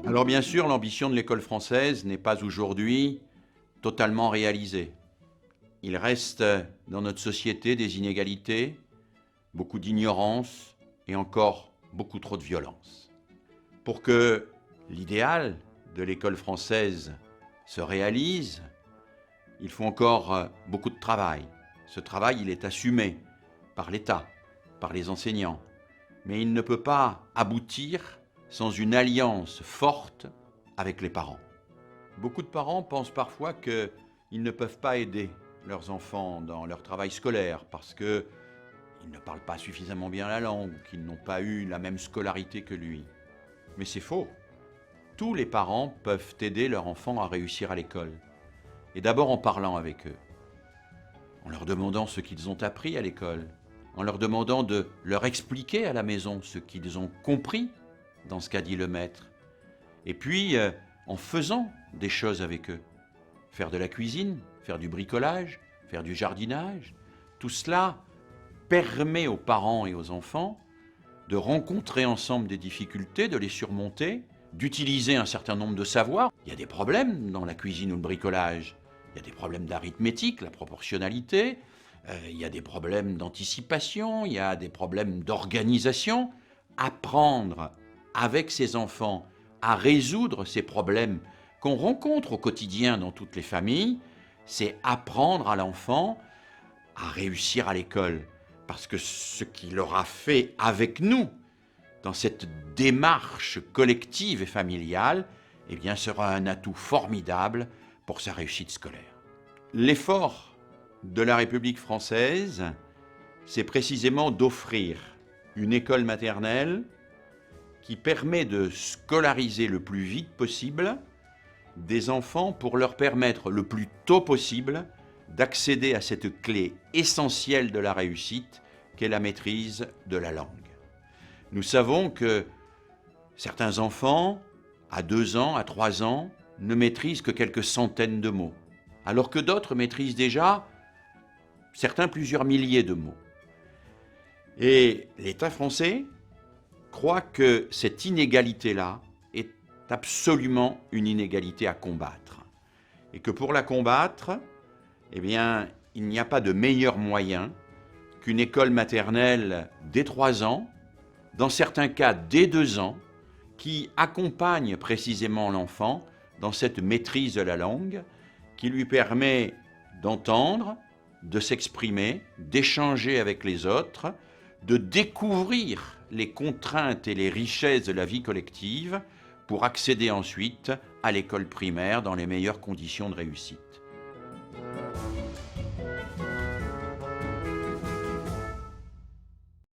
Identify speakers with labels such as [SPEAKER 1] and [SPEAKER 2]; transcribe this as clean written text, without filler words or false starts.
[SPEAKER 1] Alors bien sûr, l'ambition de l'école française n'est pas aujourd'hui totalement réalisée. Il reste dans notre société des inégalités, beaucoup d'ignorance et encore beaucoup trop de violence. Pour que l'idéal de l'école française se réalise, il faut encore beaucoup de travail. Ce travail, il est assumé par l'État, par les enseignants, mais il ne peut pas aboutir sans une alliance forte avec les parents. Beaucoup de parents pensent parfois qu'ils ne peuvent pas aider leurs enfants dans leur travail scolaire parce qu'ils ne parlent pas suffisamment bien la langue ou qu'ils n'ont pas eu la même scolarité que lui. Mais c'est faux. Tous les parents peuvent aider leur enfant à réussir à l'école. Et d'abord en parlant avec eux, en leur demandant ce qu'ils ont appris à l'école, en leur demandant de leur expliquer à la maison ce qu'ils ont compris dans ce qu'a dit le maître. Et puis, en faisant des choses avec eux. Faire de la cuisine, faire du bricolage, faire du jardinage. Tout cela permet aux parents et aux enfants de rencontrer ensemble des difficultés, de les surmonter, d'utiliser un certain nombre de savoirs. Il y a des problèmes dans la cuisine ou le bricolage. Il y a des problèmes d'arithmétique, la proportionnalité. Il y a des problèmes d'anticipation, il y a des problèmes d'organisation. Apprendre avec ses enfants à résoudre ces problèmes qu'on rencontre au quotidien dans toutes les familles, c'est apprendre à l'enfant à réussir à l'école. Parce que ce qu'il aura fait avec nous, dans cette démarche collective et familiale, eh bien, sera un atout formidable pour sa réussite scolaire. L'effort de la République française, c'est précisément d'offrir une école maternelle qui permet de scolariser le plus vite possible des enfants pour leur permettre le plus tôt possible d'accéder à cette clé essentielle de la réussite qu'est la maîtrise de la langue. Nous savons que certains enfants, à 2 ans, à 3 ans, ne maîtrisent que quelques centaines de mots, alors que d'autres maîtrisent déjà, certains plusieurs milliers de mots. Et l'État français croit que cette inégalité-là est absolument une inégalité à combattre. Et que pour la combattre, eh bien, il n'y a pas de meilleur moyen qu'une école maternelle dès 3 ans, dans certains cas dès 2 ans, qui accompagne précisément l'enfant dans cette maîtrise de la langue, qui lui permet d'entendre, de s'exprimer, d'échanger avec les autres, de découvrir les contraintes et les richesses de la vie collective pour accéder ensuite à l'école primaire dans les meilleures conditions de réussite.